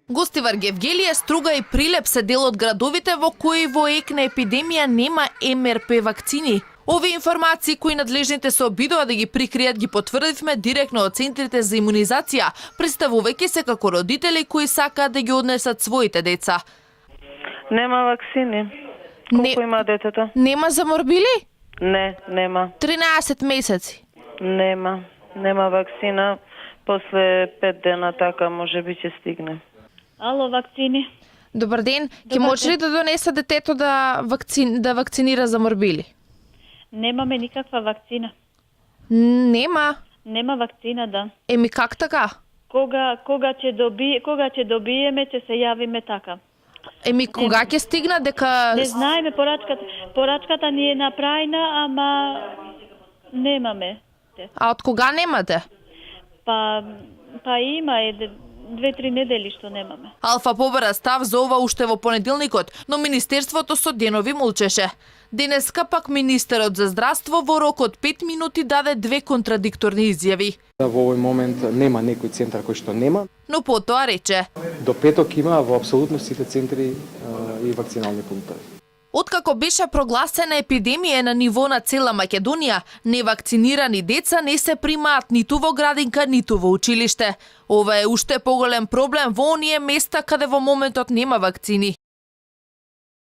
Гостивар Гевгелија, Струга и Прилеп се дел од градовите во кои во ек на епидемија нема МРП вакцини. Овие информации кои надлежните се обидува да ги прикријат ги потврдивме директно од центрите за имунизација, представувајќи се како родители кои сакаат да ги однесат своите деца. Нема вакцини. Колку има детето? Нема за морбили? Не, нема. 13 месеци. Нема вакцина. После 5 дена така може би ќе стигне. Ало, вакцини. Добар ден. Ќе може ли да донесе детето да вакцинира за морбили? Немаме никаква вакцина. Нема. Нема вакцина, да. Еми как така? Кога ќе добиеме, ќе се јавиме така. Еми кога ќе стигна дека... Не знаеме порачката ни е направена, ама немаме. А од кога немате? Па има 2-3 недели што немаме. Алфа побара став за ова уште во понеделникот, но Министерството со денови молчеше. Денеска пак Министерот за здравство во рок од 5 минути даде две контрадикторни изјави. Во овој момент нема некој центар кој што нема. Но потоа рече: До петок има во апсолутно сите центри и вакцинални пунктови. Откако беше прогласена епидемија на ниво на цела Македонија, невакцинирани деца не се примаат ниту во градинка, ниту во училиште. Ова е уште поголем проблем во оние места каде во моментот нема вакцини.